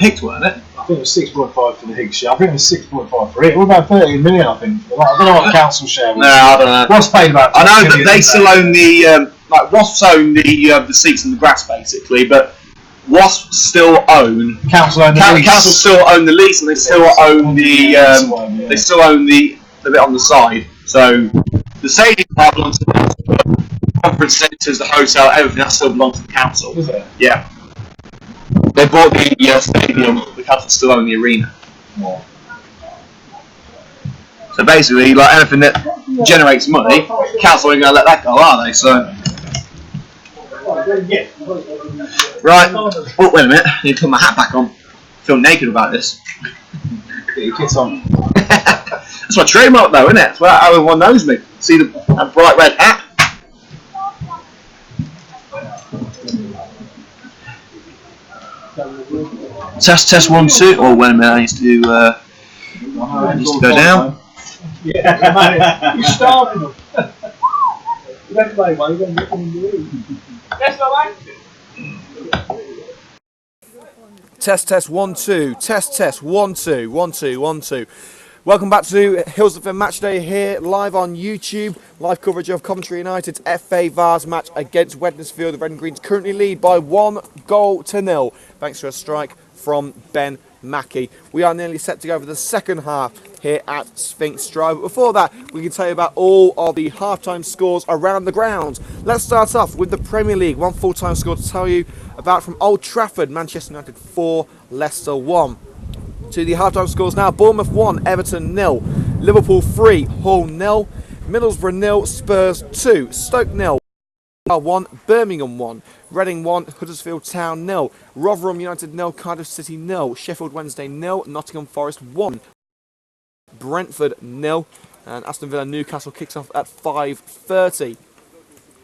Higgs, weren't it? I think it was 6.5 for the Higgs share. I think it was 6.5 for it. What about 13 million? I think. I don't know what the council share was. No, I don't know. Wasp paid about. I know that they still own the Wasps own the seats and the grass basically, but Wasps still own council own the lease. Council still own the lease, and they still own the they still own the bit on the side. So the stadium part belongs to the council, but the conference centres, the hotel, everything that still belongs to the council. Is it? Yeah. They bought the stadium. The council still own the arena. Yeah. So basically, like anything that generates money, council ain't gonna let that go, are they? So. Right. Oh, wait a minute. I need to put my hat back on. I feel naked about this. Get your kits on. That's my trademark, though, isn't it? That's how everyone knows me. See that bright red hat? Test 1 2. Oh, wait a minute. I need to go down. Yeah, you're starving them. You don't play one, you're going to get them in the room. That's not active. Test 1 2. Test 1 2. 1 2 1 2. Welcome back to Hills of Fame Match Day here, live on YouTube. Live coverage of Coventry United's FA Vase match against Wednesfield. The Red and Greens currently lead by 1-0, thanks to a strike from Ben Mackey. We are nearly set to go for the second half here at Sphinx Drive. But before that, we can tell you about all of the half-time scores around the ground. Let's start off with the Premier League. One full-time score to tell you about from Old Trafford. Manchester United 4, Leicester 1. To the half-time scores now: Bournemouth 1, Everton 0, Liverpool 3, Hull 0, Middlesbrough 0, Spurs 2, Stoke 0, 1, Birmingham 1, Reading 1, Huddersfield Town 0, Rotherham United 0, Cardiff City 0, Sheffield Wednesday 0, Nottingham Forest 1, Brentford 0, and Aston Villa Newcastle kicks off at 5:30.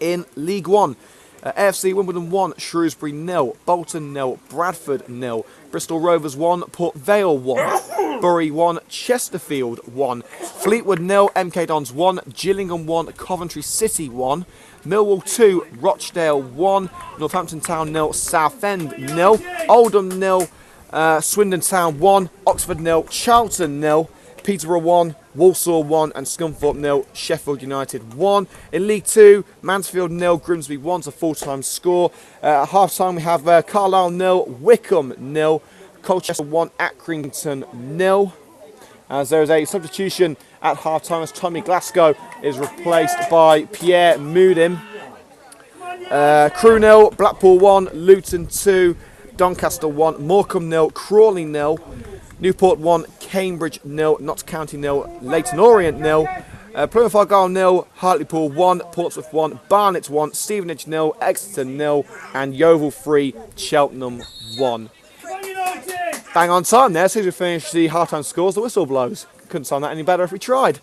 In League 1, AFC Wimbledon 1, Shrewsbury 0, Bolton 0, Bradford 0, Bristol Rovers 1, Port Vale 1, Bury 1, Chesterfield 1, Fleetwood 0, MK Dons 1, Gillingham 1, Coventry City 1, Millwall 2, Rochdale 1, Northampton Town 0, Southend 0, Oldham 0, Swindon Town 1, Oxford 0, Charlton 0, Peterborough 1, Walsall 1 and Scunthorpe 0, Sheffield United 1. In League 2, Mansfield 0, Grimsby 1 is a full-time score. At half-time we have Carlisle 0, Wickham 0, Colchester 1, Accrington 0. As there is a substitution at half-time as Tommy Glasgow is replaced by Pierre Moodim. Crewe 0, Blackpool 1, Luton 2, Doncaster 1, Morecambe 0, Crawley 0, Newport 1, Cambridge 0, Notts County 0, Leyton Orient 0, Plymouth Argyle 0, Hartlepool 1, Portsmouth 1, Barnet 1, Stevenage 0, Exeter 0, and Yeovil 3, Cheltenham 1. Bang on time there, as soon as we finish the half-time scores, the whistle blows. Couldn't sound that any better if we tried.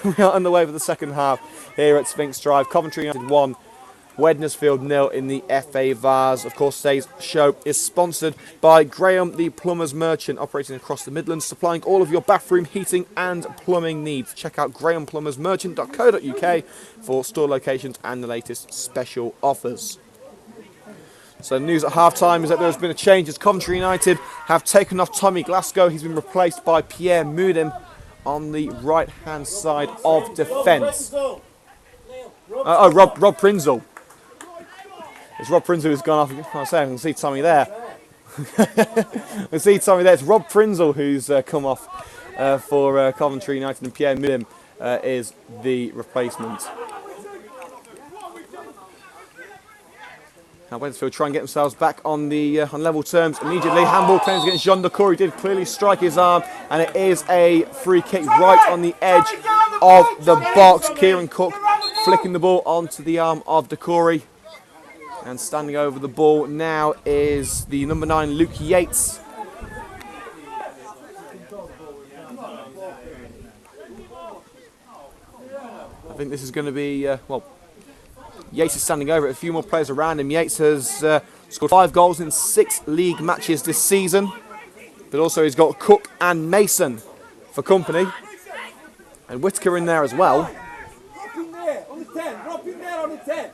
We are underway for the second half here at Sphinx Drive. Coventry United 1, Wednesfield 0 in the FA Vase. Of course, today's show is sponsored by Graham the Plumbers Merchant, operating across the Midlands, supplying all of your bathroom heating and plumbing needs. Check out grahamplumbersmerchant.co.uk for store locations and the latest special offers. So the news at half-time is that there's been a change as Coventry United have taken off Tommy Glasgow. He's been replaced by Pierre Moodim on the right-hand side of defence. Rob Prinzel. It's Rob Prinzel who's gone off. I can see Tommy there. I can see Tommy there. It's Rob Prinzel who's come off for Coventry United, and Pierre Moodim is the replacement. Now Wednesfield try and get themselves back on the on level terms immediately. Handball claims against Jean Decour. He did clearly strike his arm, and it is a free kick right on the edge of the box. Kieran Cook flicking the ball onto the arm of Decour. And standing over the ball now is the number 9, Luke Yates. I think this is going to be, Yates is standing over it. A few more players around him. Yates has scored 5 goals in 6 league matches this season. But also he's got Cook and Mason for company. And Whittaker in there as well. Drop in there on the 10. Drop in there on the 10.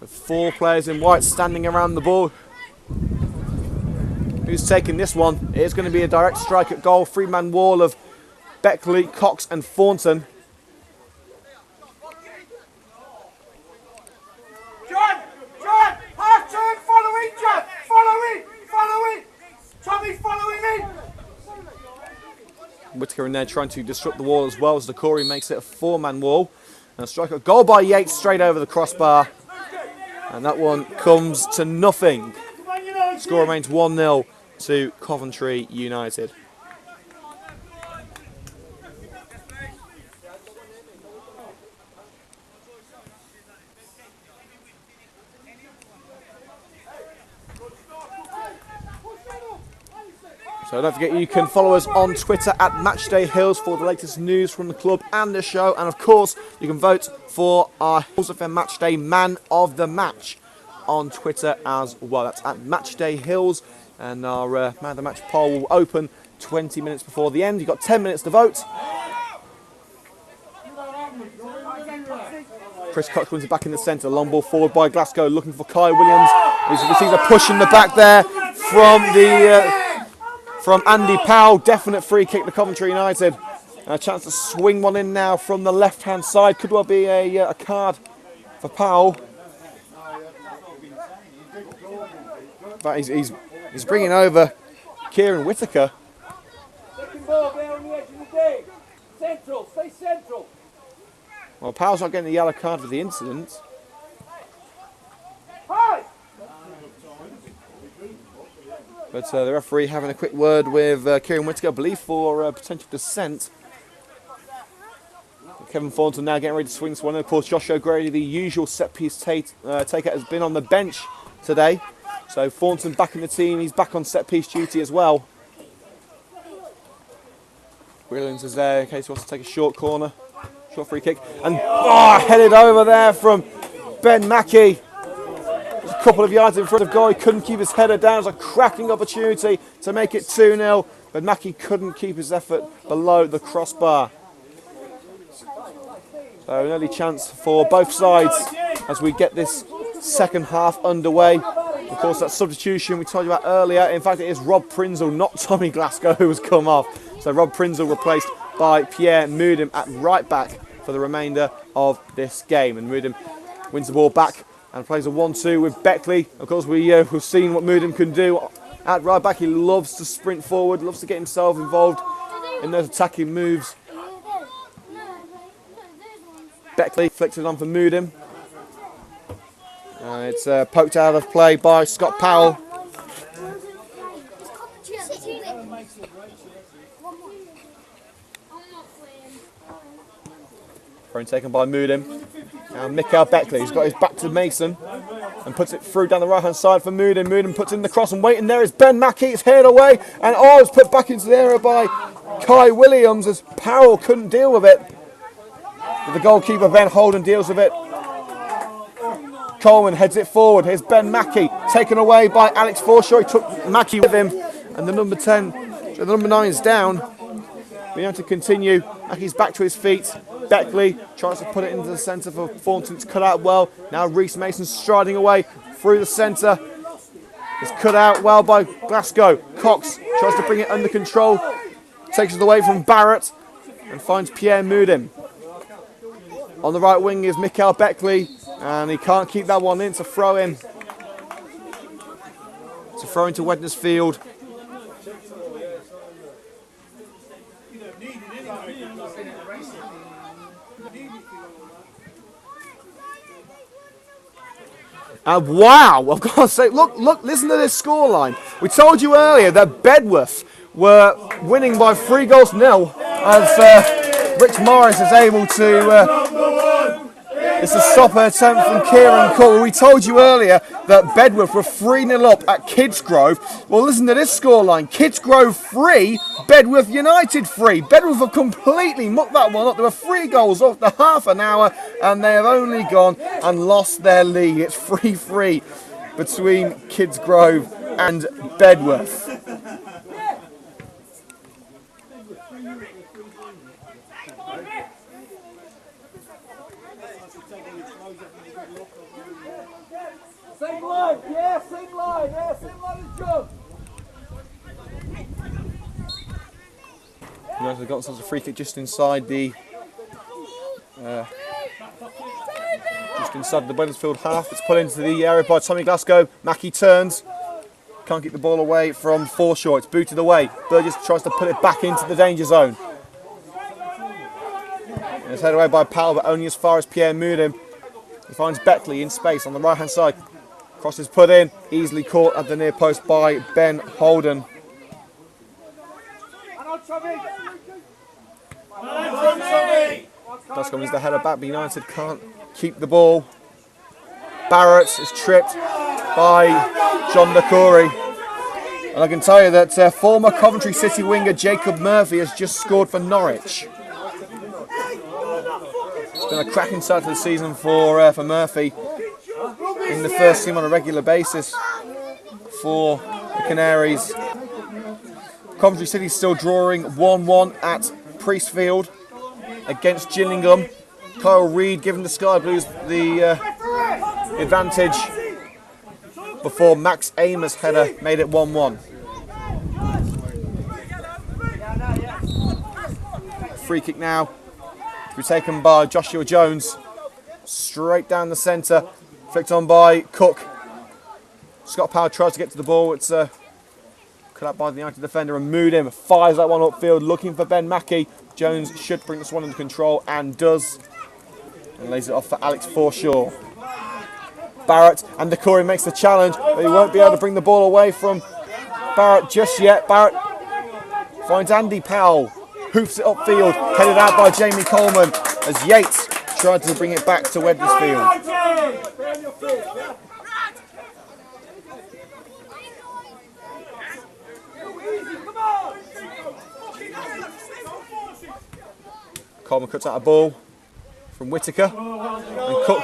A 4 players in white standing around the ball. Who's taking this one? It is going to be a direct strike at goal. 3-man wall of Beckley, Cox and Thornton. John, half turn, follow in, John, follow in. Tommy's following in. Whittaker in there trying to disrupt the wall as well as the Corey makes it a 4-man wall. And a strike at goal by Yates straight over the crossbar. And that one comes to nothing. Score remains 1-0 to Coventry United. So don't forget you can follow us on Twitter at MatchdayHills for the latest news from the club and the show. And of course, you can vote for our Hills FM Matchday Man of the Match on Twitter as well. That's at MatchdayHills. And our Man of the Match poll will open 20 minutes before the end. You've got 10 minutes to vote. Chris Cox wins it back in the centre. Long ball forward by Glasgow, looking for Kai Williams. He sees a push in the back there from Andy Powell. Definite free kick to Coventry United. And a chance to swing one in now from the left-hand side. Could well be a card for Powell. But he's bringing over Kieran Whittaker. Second ball there on the edge of the day. Central, stay central. Well, Powell's not getting the yellow card for the incident. Hi! But the referee having a quick word with Kieran Whittaker, I believe, for potential dissent. Kevin Thornton now getting ready to swing this one. And of course, Josh O'Grady, the usual set-piece taker, has been on the bench today. So Thornton back in the team. He's back on set-piece duty as well. Williams is there in case he wants to take a short corner. Short free kick. And headed over there from Ben Mackey. Just a couple of yards in front of goal. He couldn't keep his header down. It was a cracking opportunity to make it 2-0. But Mackey couldn't keep his effort below the crossbar. So an early chance for both sides as we get this second half underway. Of course, that substitution we told you about earlier. In fact, it is Rob Prinzel, not Tommy Glasgow, who has come off. So Rob Prinzel replaced by Pierre Moodham at right back for the remainder of this game. And Moodham wins the ball back and plays a 1-2 with Beckley. Of course, we've seen what Moodham can do at right back. He loves to sprint forward, loves to get himself involved in those attacking moves. Beckley flicks it on for Moodham. It's poked out of play by Scott Powell. Thrown taken by Moodham. Now Mikael Beckley, he's got his back to Mason and puts it through down the right hand side for Moodham. Moodham puts in the cross and waiting there is Ben Mackey. It's headed away and it's put back into the area by Kai Williams as Powell couldn't deal with it. But the goalkeeper Ben Holden deals with it. Coleman heads it forward. Here's Ben Mackey, taken away by Alex Forshaw. He took Mackey with him, and the number 10, so the number 9 is down. We have to continue. Mackey's back to his feet. Beckley tries to put it into the centre for Thornton. It's cut out well. Now Reece Mason striding away through the centre. It's cut out well by Glasgow. Cox tries to bring it under control. Takes it away from Barrett and finds Pierre Moodham. On the right wing is Mikael Beckley. And he can't keep that one in. It's a throw in. It's a throw into Wednesfield. And wow, I've got to say, look, listen to this scoreline. We told you earlier that Bedworth were winning by 3-0 as Rich Morris is able to... It's a stopper attempt from Kieran Cole. We told you earlier that Bedworth were 3-0 up at Kidsgrove. Well, listen to this scoreline. Kidsgrove 3, Bedworth United 3. Bedworth have completely mucked that one up. There were 3 goals after half an hour, and they have only gone and lost their lead. It's 3-3 between Kidsgrove and Bedworth. United got themselves a free kick just inside the Wednesfield half. It's put into the area by Tommy Glasgow. Mackie turns. Can't keep the ball away from Forshaw. It's booted away. Burgess tries to put it back into the danger zone. And it's headed away by Powell, but only as far as Pierre Moudin. He finds Beckley in space on the right hand side. Cross is put in, easily caught at the near post by Ben Holden. Glasgow wins the header back, but United can't keep the ball. Barrett is tripped by John Decory. And I can tell you that former Coventry City winger Jacob Murphy has just scored for Norwich. It's been a cracking start to the season for Murphy. In the first team on a regular basis for the Canaries. Coventry City still drawing 1-1 at Priestfield against Gillingham. Kyle Reid giving the Sky Blues the advantage before Max Amos' header made it 1-1. Free kick now to be taken by Joshua Jones. Straight down the centre. Flicked on by Cook. Scott Power tries to get to the ball. It's cut out by the United defender and Moudin fires that one upfield looking for Ben Mackey. Jones should bring this one under control and does. And lays it off for Alex Forshaw. Barrett and Decory makes the challenge, but he won't be able to bring the ball away from Barrett just yet. Barrett finds Andy Powell. Hoofs it upfield. Headed out by Jamie Coleman as Yates tried to bring it back to Wednesfield. Coleman cuts out a ball from Whittaker, and Cook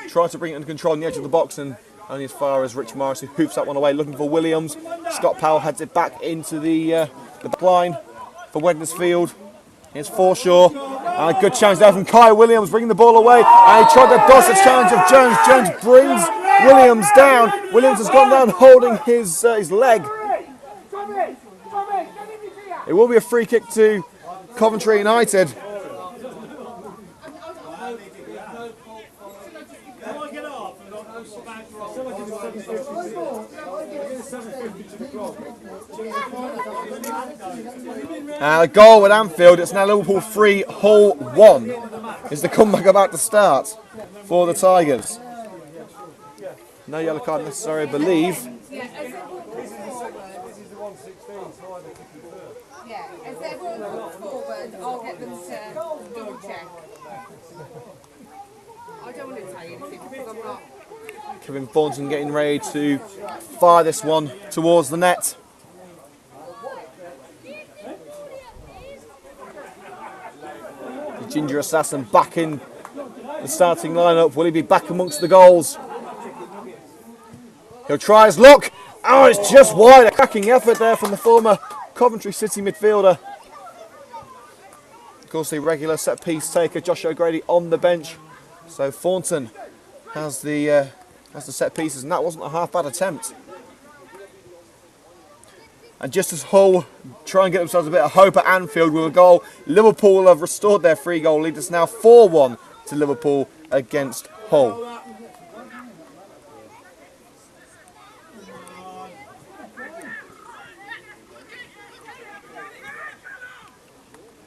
tries to bring it under control on the edge of the box, and only as far as Rich Morris, who hoofs that one away looking for Williams. Scott Powell heads it back into the back line for Wednesfield. Here's Forshaw, and a good challenge there from Kai Williams, bringing the ball away, and he tried to dodge the challenge of Jones. Jones brings Williams down. Williams has gone down holding his leg. It will be a free kick to Coventry United. The goal at Anfield, it's now Liverpool 3, Hull 1. Is the comeback about to start for the Tigers? No yellow card necessary, I believe. Yeah, as everyone comes forward, I'll get them to double check. I don't want to tell you anything because I'm not. Kevin Thornton getting ready to fire this one towards the net. The Ginger Assassin back in the starting lineup. Will he be back amongst the goals? He'll try his luck. Oh, it's just wide. A cracking effort there from the former Coventry City midfielder. Of course, the regular set-piece taker, Josh O'Grady, on the bench. So Thornton has the set pieces, and that wasn't a half-bad attempt. And just as Hull try and get themselves a bit of hope at Anfield with a goal, Liverpool have restored their 3-goal lead. It's now 4-1 to Liverpool against Hull.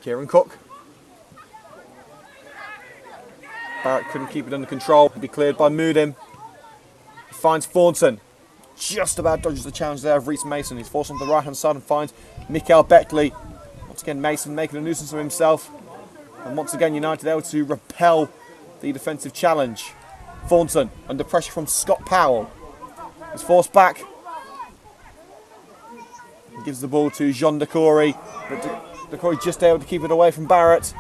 Kieran Cook. Barrett couldn't keep it under control. He'd be cleared by Moudin. He finds Thornton. Just about dodges the challenge there of Reece Mason. He's forced on the right hand side and finds Mikael Beckley. Once again, Mason making a nuisance of himself. And once again, United able to repel the defensive challenge. Thornton under pressure from Scott Powell. He's forced back. He gives the ball to Jean Decory. But Decory just able to keep it away from Barrett.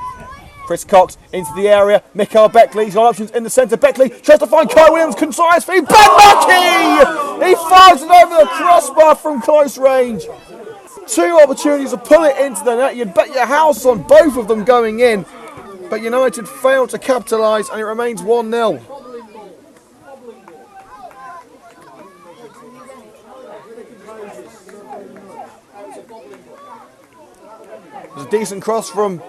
Chris Cox into the area. Mikael Beckley. He's got options in the centre. Beckley tries to find Kai Williams. Concise feed. Ben Mackey! He fires it over the crossbar from close range. Two opportunities to pull it into the net. You'd bet your house on both of them going in. But United failed to capitalise, and it remains 1-0. There's a decent cross from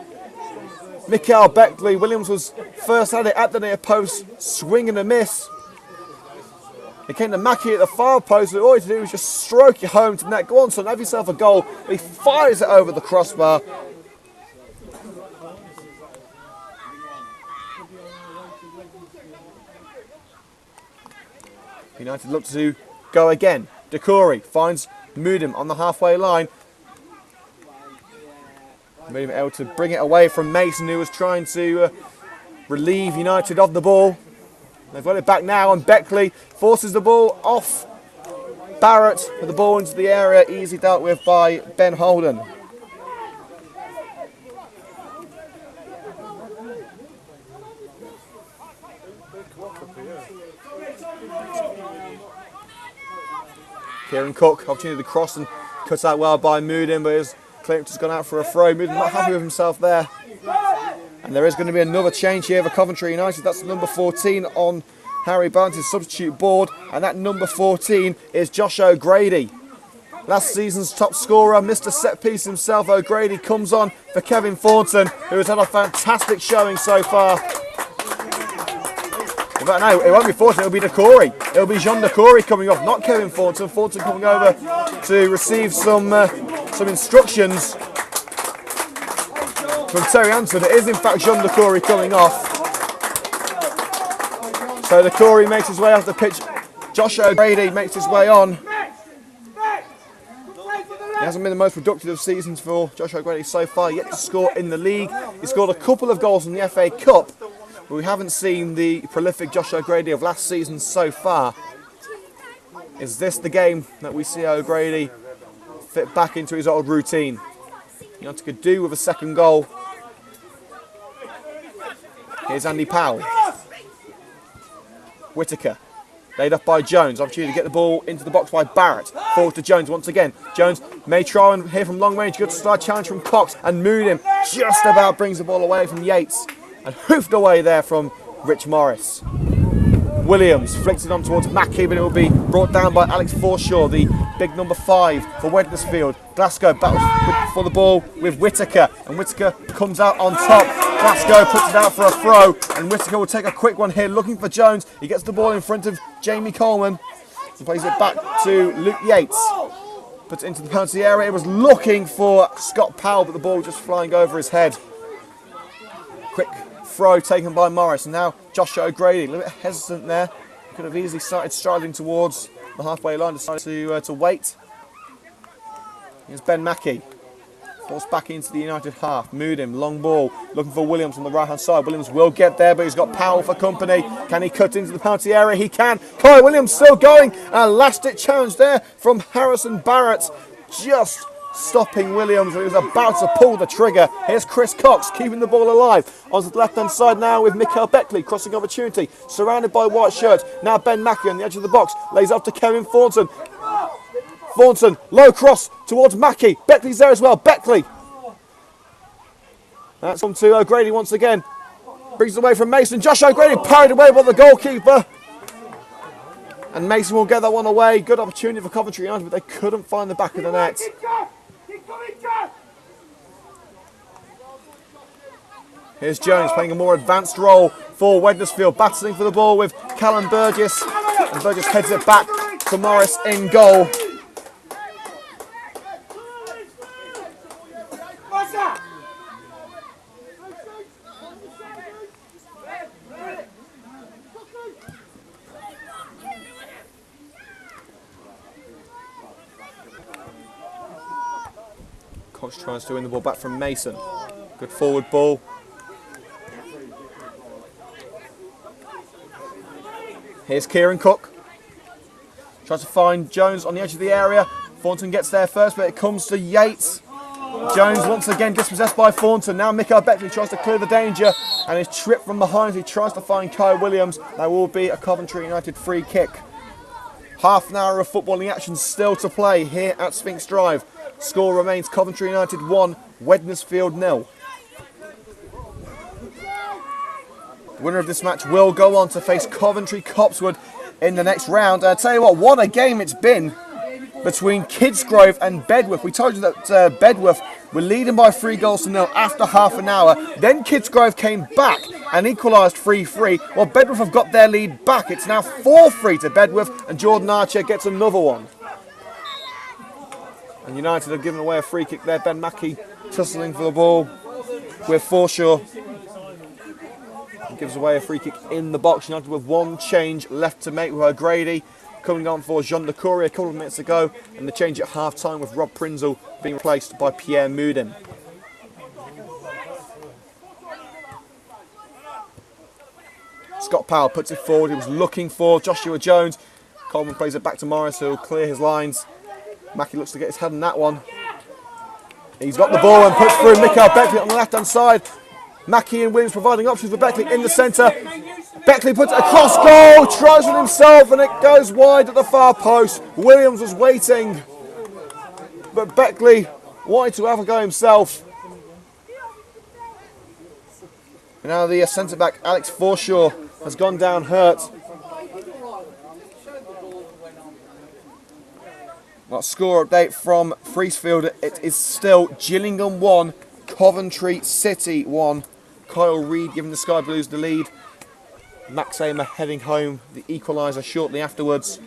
Mikael Beckley. Williams was first at it at the near post, swing and a miss. It came to Mackie at the far post, and all he had to do was just stroke it home to net. Go on, son, have yourself a goal. He fires it over the crossbar. United look to go again. Decore finds Moodim on the halfway line. Moodim able to bring it away from Mason, who was trying to relieve United of the ball. They've got it back now, and Beckley forces the ball off Barrett with the ball into the area, easily dealt with by Ben Holden. Kieran Cook, opportunity to cross and cut out well by Moodim, but his clearance has gone out for a throw. Moodim not happy with himself there. And there is going to be another change here for Coventry United. That's number 14 on Harry Barnes' substitute board. And that number 14 is Josh O'Grady. Last season's top scorer, Mr. Set Piece himself, O'Grady, comes on for Kevin Thornton, who has had a fantastic showing so far. But no, it won't be Thornton, it'll be Decore. It'll be Jean Decore coming off, not Kevin Thornton. Thornton coming over to receive some instructions from Terry Anson. It is in fact Jean Decore coming off. So Decore makes his way off the pitch. Josh O'Grady makes his way on. He hasn't been the most productive of seasons for Josh O'Grady so far, yet to score in the league. He scored a couple of goals in the FA Cup, but we haven't seen the prolific Josh O'Grady of last season so far. Is this the game that we see O'Grady fit back into his old routine? United could do with a second goal. Here's Andy Powell. Whittaker. Laid up by Jones. Opportunity to get the ball into the box by Barrett. Forward to Jones once again. Jones may try and hit from long range. Good start challenge from Cox. And Moodim just about brings the ball away from Yates. And hoofed away there from Rich Morris. Williams flicks it on towards Mackie, but it will be brought down by Alex Forshaw, the big number 5 for Wednesfield. Glasgow battles for the ball with Whittaker, and Whittaker comes out on top. Glasgow puts it out for a throw, and Whittaker will take a quick one here, looking for Jones. He gets the ball in front of Jamie Coleman and plays it back to Luke Yates. Puts it into the penalty area. It was looking for Scott Powell, but the ball was just flying over his head. Quick throw taken by Morris, and now Josh O'Grady, a little bit hesitant there. Could have easily started striding towards the halfway line, decided to wait. Here's Ben Mackie. Forced back into the United half. Moodim, long ball, looking for Williams on the right hand side. Williams will get there, but he's got Powell for company. Can he cut into the penalty area? He can. Kai Williams still going. A last ditch challenge there from Harrison Barrett. Just stopping Williams, who was about to pull the trigger. Here's Chris Cox keeping the ball alive. Onto the left hand side now with Mikael Beckley. Crossing opportunity. Surrounded by white shirts. Now Ben Mackie on the edge of the box. Lays off to Kevin Thornton. Thornton, low cross towards Mackie. Beckley's there as well. Beckley. That's on to O'Grady once again. Brings it away from Mason. Josh O'Grady parried away by the goalkeeper. And Mason will get that one away. Good opportunity for Coventry United, but they couldn't find the back of the net. Here's Jones playing a more advanced role for Wednesfield. Battling for the ball with Callum Burgess. And Burgess heads it back to Morris in goal. Cox tries to win the ball back from Mason. Good forward ball. Here's Kieran Cook. Tries to find Jones on the edge of the area. Thornton gets there first, but it comes to Yates. Jones once again dispossessed by Thornton. Now Mikael Beckley tries to clear the danger and is tripped from behind. He tries to find Kai Williams. There will be a Coventry United free kick. Half an hour of footballing action still to play here at Sphinx Drive. Score remains Coventry United 1, Wednesfield 0. The winner of this match will go on to face Coventry Copswood in the next round. I tell you what a game it's been. between Kidsgrove and Bedworth. We told you that Bedworth were leading by 3-0 after half an hour. Then Kidsgrove came back and equalised 3-3. Well, Bedworth have got their lead back. It's now 4-3 to Bedworth, and Jordan Archer gets another one. And United have given away a free kick there. Ben Mackey tussling for the ball with Forshaw. He gives away a free kick in the box. United with one change left to make with O'Grady coming on for Jean de Corey a couple of minutes ago, and the change at half time with Rob Prinzel being replaced by Pierre Moudin. Scott Powell puts it forward. He was looking for Joshua Jones. Coleman plays it back to Morris, who will clear his lines. Mackey looks to get his head on that one. He's got the ball and puts through Mikael Beckley on the left-hand side. Mackey and Williams providing options for Beckley in the centre. Beckley puts it across goal, tries with himself, and it goes wide at the far post. Williams was waiting, but Beckley wanted to have a go himself. And now the centre-back, Alex Forshaw, has gone down hurt. Well, score update from Freesfield. It is still Gillingham 1, Coventry City 1. Kyle Reid giving the Sky Blues the lead. Max Amer heading home, the equaliser shortly afterwards.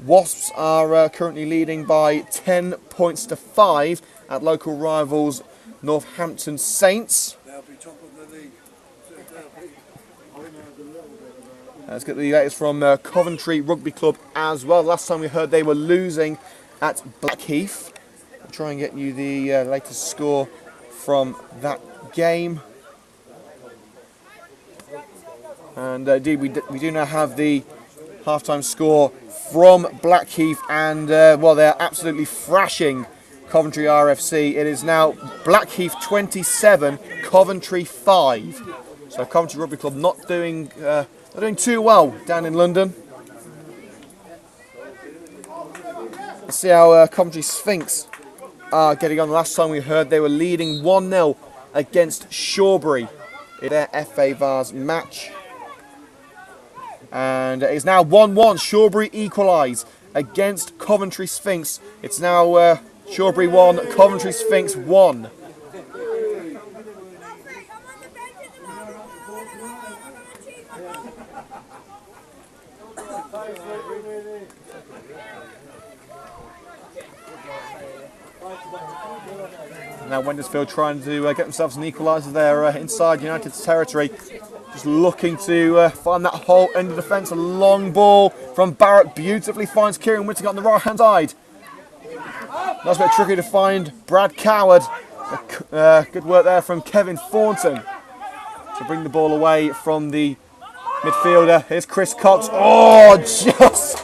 Wasps are currently leading by 10 points to 5 at local rivals Northampton Saints. Let's get the latest from Coventry Rugby Club as well. Last time we heard they were losing at Blackheath. I'll try and get you the latest score from that game. And indeed, we do now have the halftime score from Blackheath, and well, they're absolutely thrashing Coventry RFC. It is now Blackheath 27, Coventry 5. So Coventry Rugby Club not doing too well down in London. Let's see how Coventry Sphinx are getting on. Last time we heard they were leading 1-0 against Shawbury in their FA Vase match. And it is now 1-1. Shawbury equalise against Coventry Sphinx. It's now Shawbury 1, Coventry Sphinx 1. Now Wednesfield trying to get themselves an equaliser there inside United's territory. Just looking to find that hole in the defence. A long ball from Barrett. Beautifully finds Kieran Whittaker on the right-hand side. That's a bit tricky to find Brad Coward. Good work there from Kevin Thornton to bring the ball away from the midfielder. Here's Chris Cox. Oh, just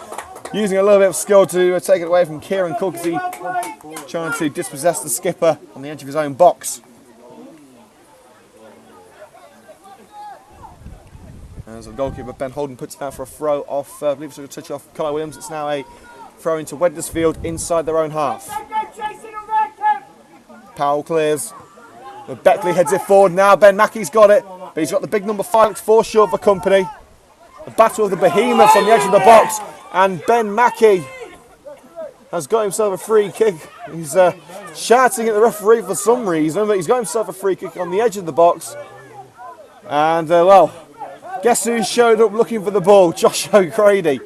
using a little bit of skill to take it away from Kieran Cook as he trying to dispossess the skipper on the edge of his own box. As the goalkeeper Ben Holden puts it out for a throw off, I believe it's a touch off Kyle Williams. It's now a throw into Wednesfield inside their own half. Powell clears. But Beckley heads it forward now. Ben Mackey's got it, but he's got the big number 5, Alex Forshaw for company. The battle of the behemoths on the edge of the box, and Ben Mackey has got himself a free kick. He's shouting at the referee for some reason, but he's got himself a free kick on the edge of the box. And well, guess who showed up looking for the ball? Josh O'Grady.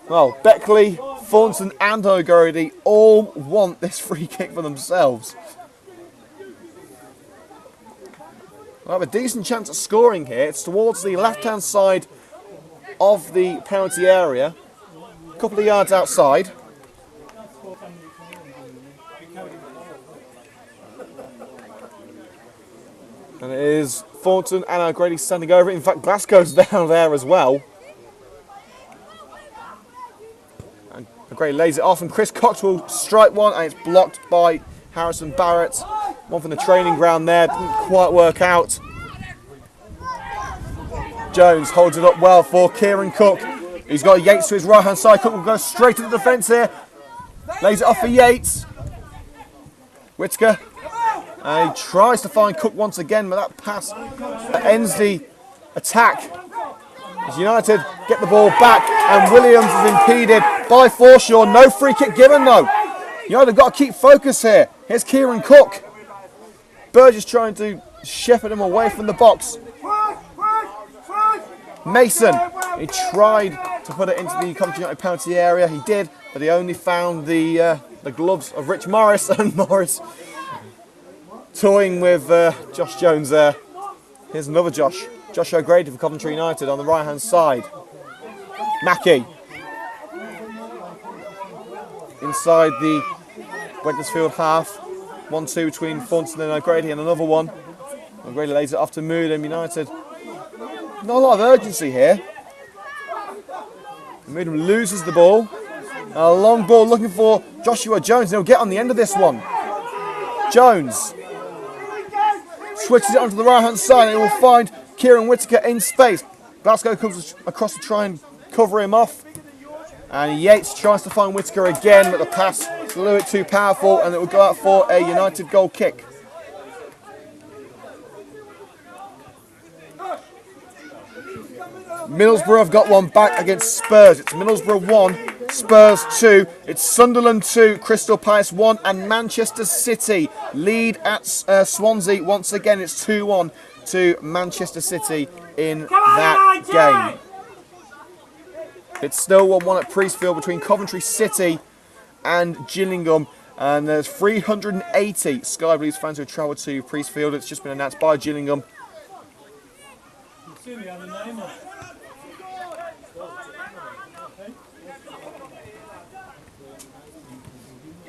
Well, Beckley, Thornton and O'Grady all want this free kick for themselves. We'll have a decent chance at scoring here. It's towards the left-hand side of the penalty area, a couple of yards outside. And it is Thornton and O'Grady standing over it. In fact, Glasgow's down there as well. And O'Grady lays it off, and Chris Cox will strike one, and it's blocked by Harrison Barrett. One from the training ground there, didn't quite work out. Jones holds it up well for Kieran Cook. He's got Yates to his right hand side. Cook will go straight to the defence here. Lays it off for Yates. Whittaker. And he tries to find Cook once again, but that pass ends the attack As United get the ball back, and Williams is impeded by Forshaw. No free kick given though. United have got to keep focus here. Here's Kieran Cook. Burgess trying to shepherd him away from the box. Mason, he tried to put it into the Coventry United penalty area. He did, but he only found the gloves of Rich Morris, and Morris toying with Josh Jones there. Here's another Josh O'Grady for Coventry United on the right hand side. Mackie inside the Wednesfield half. 1-2 between Thornton and O'Grady, and another one. O'Grady lays it off to Moodham. United, not a lot of urgency here. Moodham loses the ball. A long ball looking for Joshua Jones. He'll get on the end of this one. Jones switches it onto the right hand side, and he will find Kieran Whittaker in space. Glasgow comes across to try and cover him off. And Yates tries to find Whittaker again, but the pass is a little bit too powerful, and it will go out for a United goal kick. Middlesbrough have got one back against Spurs. It's Middlesbrough 1, Spurs 2. It's Sunderland 2, Crystal Palace 1, and Manchester City lead at Swansea. Once again, it's 2-1 to Manchester City in that game. It's still 1-1 at Priestfield between Coventry City and Gillingham. And there's 380 Sky Blues fans who have travelled to Priestfield. It's just been announced by Gillingham.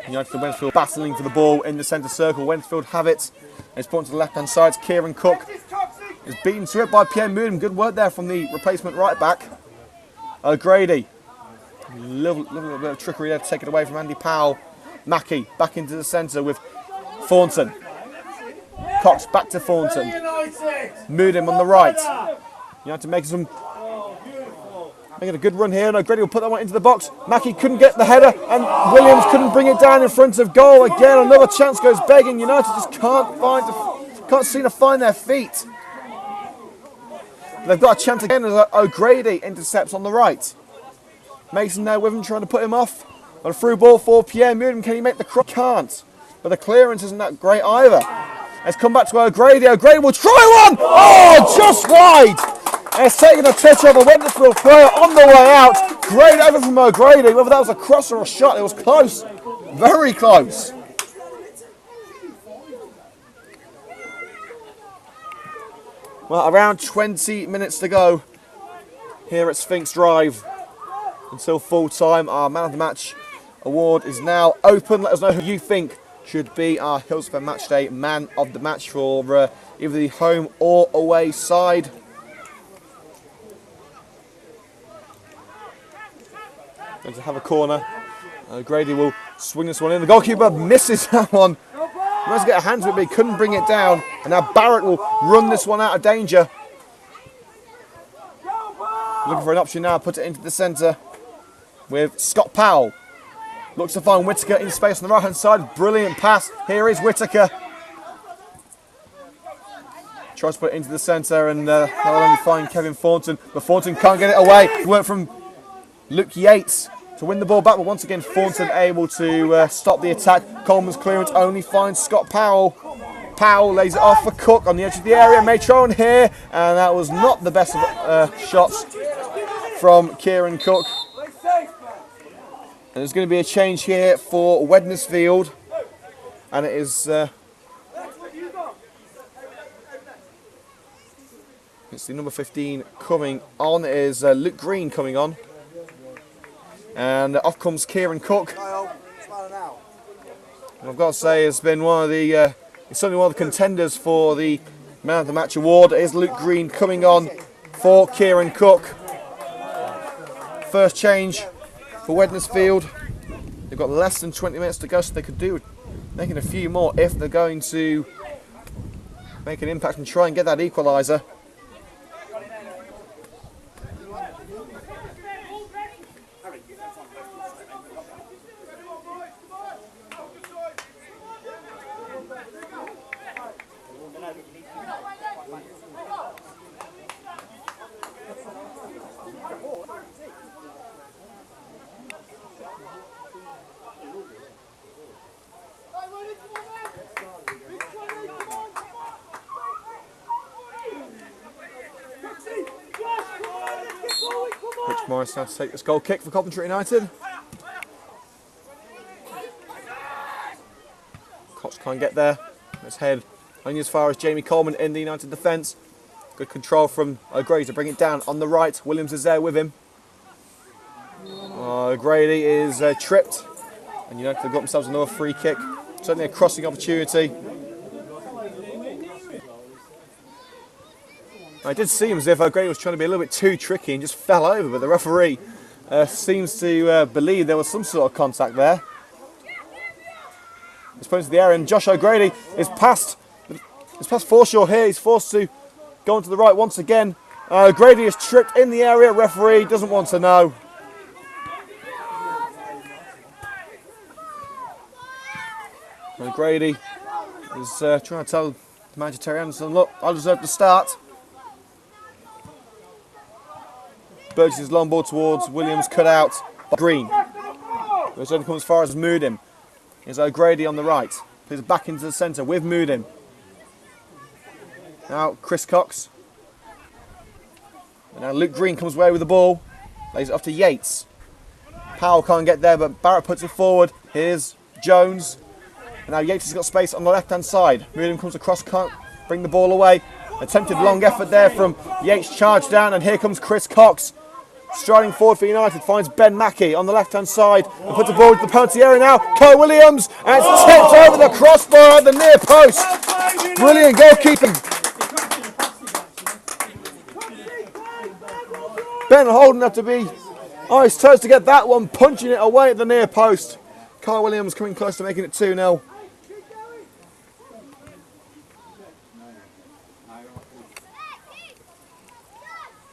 United and Wednesfield battling for the ball in the centre circle. Wednesfield have it. It's pointed to the left hand side. Kieran Cook is beaten to it by Pierre Moodham. Good work there from the replacement right back. O'Grady. Little bit of trickery there to take it away from Andy Powell. Mackie back into the centre with Thornton. Cox back to Thornton. Moodham on the right. United making a good run here, and O'Grady will put that one into the box. Mackie couldn't get the header, and Williams couldn't bring it down in front of goal. Again, another chance goes begging. United just can't seem to find their feet. They've got a chance again as O'Grady intercepts on the right. Mason there with him, trying to put him off. On a through ball for Pierre Moodham. Can he make the cross? Can't. But the clearance isn't that great either. Let's come back to O'Grady. O'Grady will try one! Oh, just wide! And it's taking a touch of a Wednesfield player on the way out. Great effort from O'Grady. Whether that was a cross or a shot, it was close. Very close. Well, around 20 minutes to go here at Sphinx Drive until full time. Our Man of the Match award is now open. Let us know who you think should be our Hillsborough Matchday Man of the Match for either the home or away side. Going to have a corner. Grady will swing this one in. The goalkeeper misses that one. He must get a hand to it, but he couldn't bring it down. And now Barrett will run this one out of danger. Looking for an option now, put it into the centre with Scott Powell. Looks to find Whittaker in space on the right hand side. Brilliant pass. Here is Whittaker. Tries to put it into the centre, and that will only find Kevin Thornton. But Thornton can't get it away. Work from Luke Yates to win the ball back, but once again Thornton able to stop the attack. Coleman's clearance only finds Scott Powell. Powell lays it off for Cook on the edge of the area. Matron here, and that was not the best of shots from Kieran Cook. And there's going to be a change here for Wednesfield, and it is it's the number 15 coming on. It is Luke Green coming on. And off comes Kieran Cook. And I've got to say, it's been one of the, it's certainly one of the contenders for the Man of the Match award. It is Luke Green coming on for Kieran Cook. First change for Wednesfield. They've got less than 20 minutes to go, so they could do making a few more if they're going to make an impact and try and get that equaliser. Rich Morris now to take this goal kick for Coventry United. Cox can't get there. Let's head only as far as Jamie Coleman in the United defence. Good control from O'Grady to bring it down on the right. Williams is there with him. O'Grady is tripped. And United have got themselves another free kick. Certainly a crossing opportunity. It did seem as if O'Grady was trying to be a little bit too tricky and just fell over, but the referee seems to believe there was some sort of contact there. He's pointing to the area, and Josh O'Grady is past Forshaw here. He's forced to go onto the right once again. O'Grady is tripped in the area. Referee doesn't want to know. O'Grady is trying to tell manager Terry Anderson, look, I deserve to start. Burgess' long ball towards Williams, cut out by Green. It's only come as far as Moodim. Here's O'Grady on the right. Plays it back into the centre with Moodim. Now Chris Cox. And now Luke Green comes away with the ball. Lays it off to Yates. Powell can't get there, but Barrett puts it forward. Here's Jones. And now Yates has got space on the left-hand side. Moodim comes across, can't bring the ball away. Attempted long effort there from Yates, charged down, and here comes Chris Cox. Striding forward for United, finds Ben Mackey on the left-hand side and puts the ball into the penalty area now. Kyle Williams, and it's tipped over the crossbar at the near post. Brilliant goalkeeping. Ben Holden had to be on his toes to get that one, punching it away at the near post. Kyle Williams coming close to making it 2-0.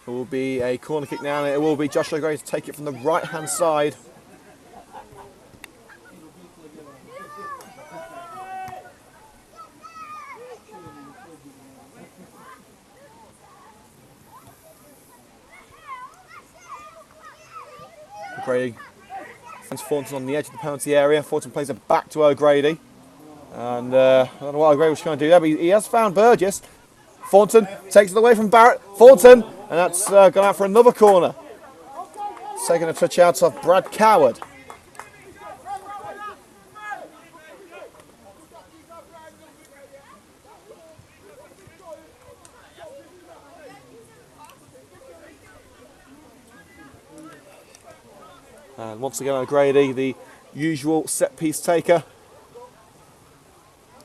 It will be a corner kick now, and it will be Josh O'Grady to take it from the right-hand side. O'Grady finds Thornton on the edge of the penalty area. Thornton plays it back to O'Grady. And I don't know what O'Grady was trying to do there, but he has found Burgess. Thornton takes it away from Barrett. Thornton, and that's gone out for another corner. Taking a touch out of Brad Coward. And once again O'Grady, the usual set piece taker.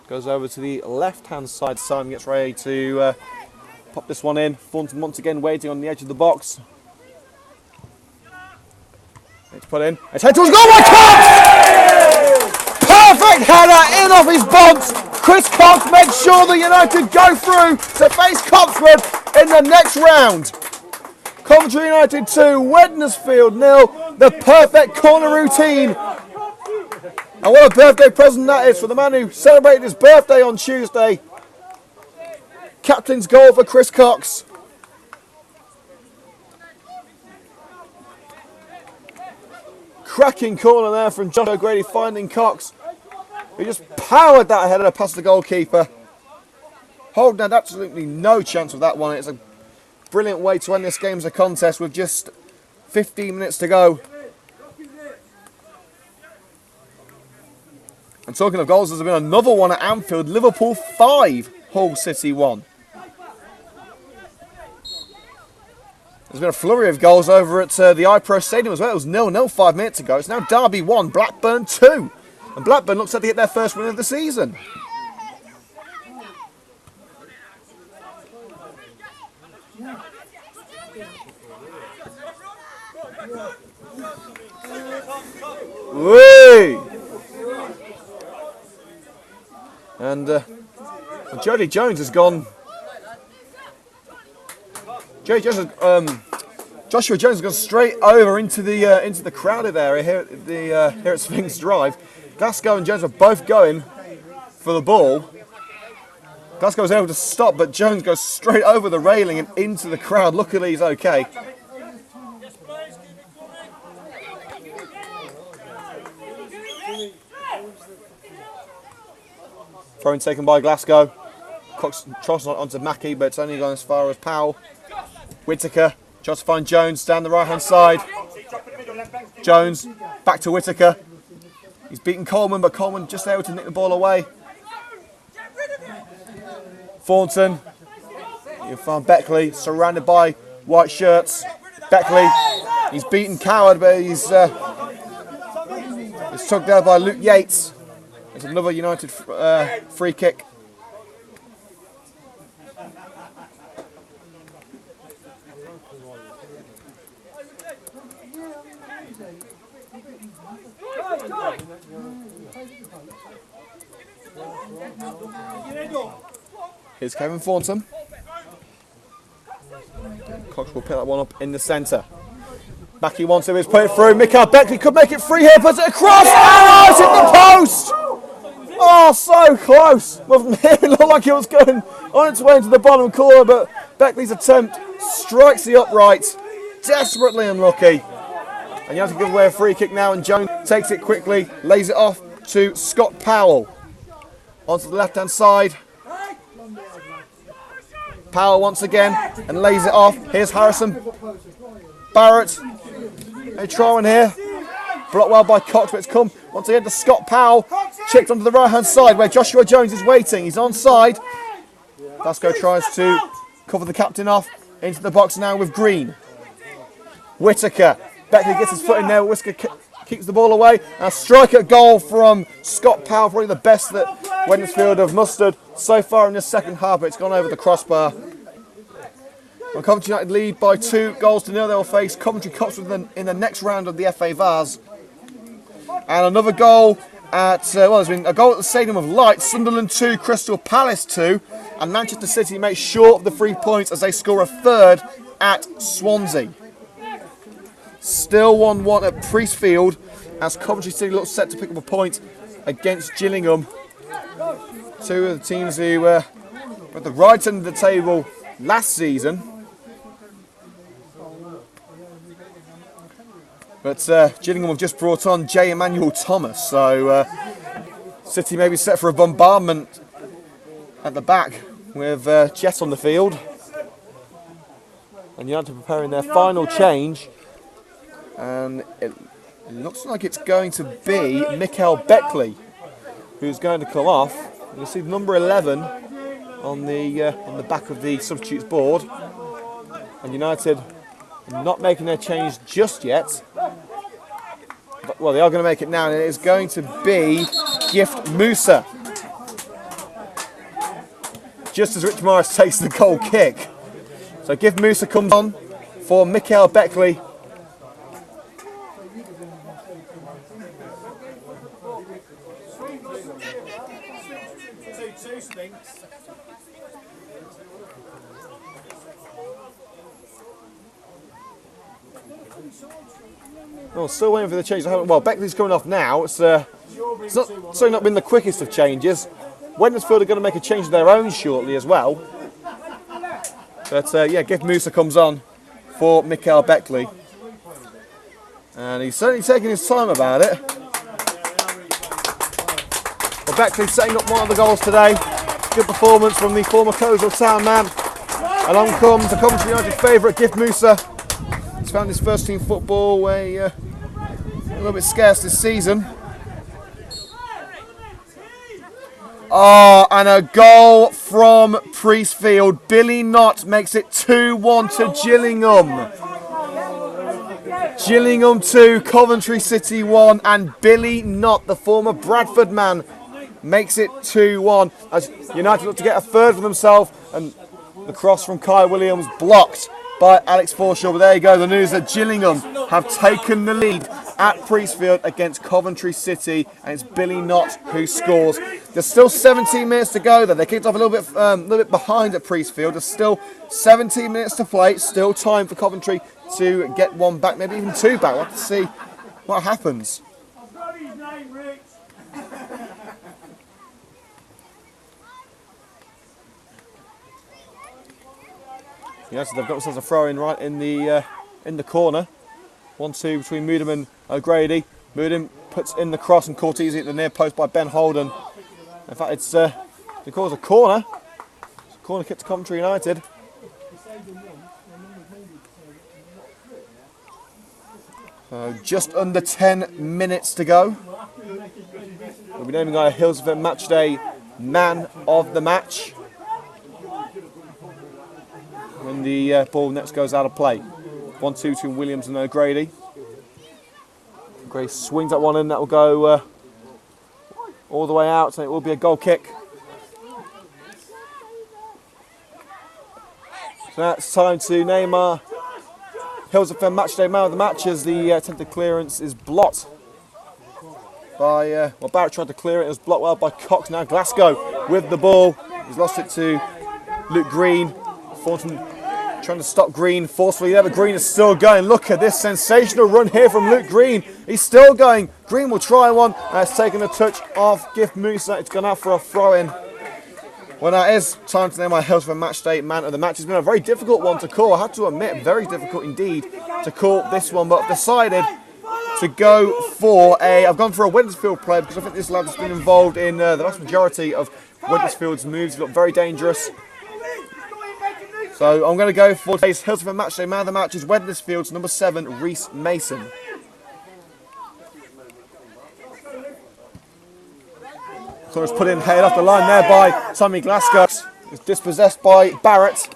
Goes over to the left-hand side. Simon gets ready to pop this one in. Thornton once again waiting on the edge of the box. It's put in. It's head towards goal by Cox! Perfect header in off his bonds. Chris Cox makes sure that United go through to face Coxford in the next round. Coventry United 2, Wednesfield 0. The perfect corner routine. And what a birthday present that is for the man who celebrated his birthday on Tuesday. Captain's goal for Chris Cox. Cracking corner there from Josh O'Grady, finding Cox, who just powered that header past the goalkeeper. Holden had absolutely no chance with that one. It's a brilliant way to end this game as a contest with just 15 minutes to go. And talking of goals, there's been another one at Anfield. Liverpool 5, Hull City 1. There's been a flurry of goals over at the iPro Stadium as well. It was 0-0 5 minutes ago. It's now Derby 1, Blackburn 2. And Blackburn looks set to get their first win of the season. Whee! And Jody Jones has gone. Joshua Jones has gone straight over into the crowded area here at Sphinx Drive. Glasgow and Jones are both going for the ball. Glasgow was able to stop, but Jones goes straight over the railing and into the crowd. Luckily, he's okay. Throw-in taken by Glasgow. Cox tosses onto Mackey, but it's only gone as far as Powell. Whittaker Tries to find Jones down the right-hand side. Jones back to Whittaker. He's beaten Coleman, but Coleman just able to nick the ball away. Thornton. You find Beckley surrounded by white shirts. Beckley, he's beaten Coward, but he's tugged out by Luke Yates. It's another United free kick. Here's Kevin Thornton. Cox will pick that one up in the centre. Back he wants to, he's put it through. Mikael Beckley could make it free here, puts it across. Oh, it's in the post! Oh, so close. It looked like it was going on its way into the bottom corner, but Beckley's attempt strikes the upright. Desperately unlucky. And you have to give away a free kick now, and Jones takes it quickly, lays it off to Scott Powell. Onto the left-hand side. Powell once again, and lays it off. Here's Harrison. Barrett. A try in here. Blocked well by Cox, but it's come once again to Scott Powell. Chipped onto the right-hand side where Joshua Jones is waiting. He's onside. Vasco tries to cover the captain off. Into the box now with Green. Whittaker. Beckley gets his foot in there. Whittaker keeps the ball away. A strike at goal from Scott Powell. Probably the best that Wednesfield have mustered so far in this second half, but it's gone over the crossbar. Well, Coventry United lead by 2-0. They will face Coventry Cotswold in the next round of the FA Vase. And another goal at, there's been a goal at the Stadium of Light. Sunderland 2, Crystal Palace 2. And Manchester City make short of the 3 points as they score a third at Swansea. Still 1-1 at Priestfield as Coventry City looks set to pick up a point against Gillingham. Two of the teams who were at the right end of the table last season. But Gillingham have just brought on J. Emmanuel Thomas, so City may be set for a bombardment at the back with Jet on the field. And United preparing their final change. And it looks like it's going to be Mikael Beckley who's going to come off. You'll see number 11 on the back of the substitutes board. And United not making their change just yet. But, well, they are going to make it now, and it is going to be Gift Musa. Just as Rich Morris takes the goal kick. So Gift Musa comes on for Mikael Beckley. Oh, still waiting for the change. Well, Beckley's coming off now. It's certainly not been the quickest of changes. Wednesfield are going to make a change of their own shortly as well. But yeah, Gift Musa comes on for Mikael Beckley. And he's certainly taking his time about it. Well, Beckley setting up one of the goals today. Good performance from the former Coleshill Town man. Along comes the Coventry United favourite, Gift Musa. He's found his first team football a little bit scarce this season. Oh, and a goal from Priestfield. Billy Knott makes it 2-1 to Gillingham. Gillingham 2, Coventry City 1, and Billy Knott, the former Bradford man, makes it 2-1. As United look to get a third for themselves, and the cross from Kai Williams blocked by Alex Forshaw. But there you go, the news that Gillingham have taken the lead at Priestfield against Coventry City, and it's Billy Knott who scores. There's still 17 minutes to go though. They kicked off a little bit behind at Priestfield. There's still 17 minutes to play. Still time for Coventry to get one back, maybe even two back. We'll have to see what happens. Yes, they've got themselves a throw in right in the corner. 1-2 between Moodham and O'Grady. Moodham puts in the cross and caught easy at the near post by Ben Holden. In fact, it's they call it a corner. It's a corner kick to Coventry United. Just under 10 minutes to go. We'll be naming our Hillsville Matchday Man of the Match when the ball next goes out of play. 1-2 between Williams and O'Grady. O'Grady swings at one end, that will go all the way out, and it will be a goal kick. So now it's time to name our Hillsville Matchday Man of the Match as the attempted clearance is blocked by, well, Barrett tried to clear it, it was blocked well by Cox. Now Glasgow with the ball, he's lost it to Luke Green. Thornton trying to stop Green forcefully there, but Green is still going. Look at this sensational run here from Luke Green. He's still going. Green will try one, and it's taken a touch off Gift Musa. It's gone out for a throw-in. Well, now it is time to name my Hillsville Matchday Man of the Match. It's been a very difficult one to call. I have to admit, very difficult indeed to call this one, but I've decided to go for I've gone for a Wednesfield player because I think this lad has been involved in the vast majority of Wednesfield's moves. He's looked very dangerous. So I'm going to go for today's Hillsville Matchday Man of the Match is Wednesfield's number 7, Reece Mason. So it's put in head off the line there by Tommy Glasgow. It's dispossessed by Barrett.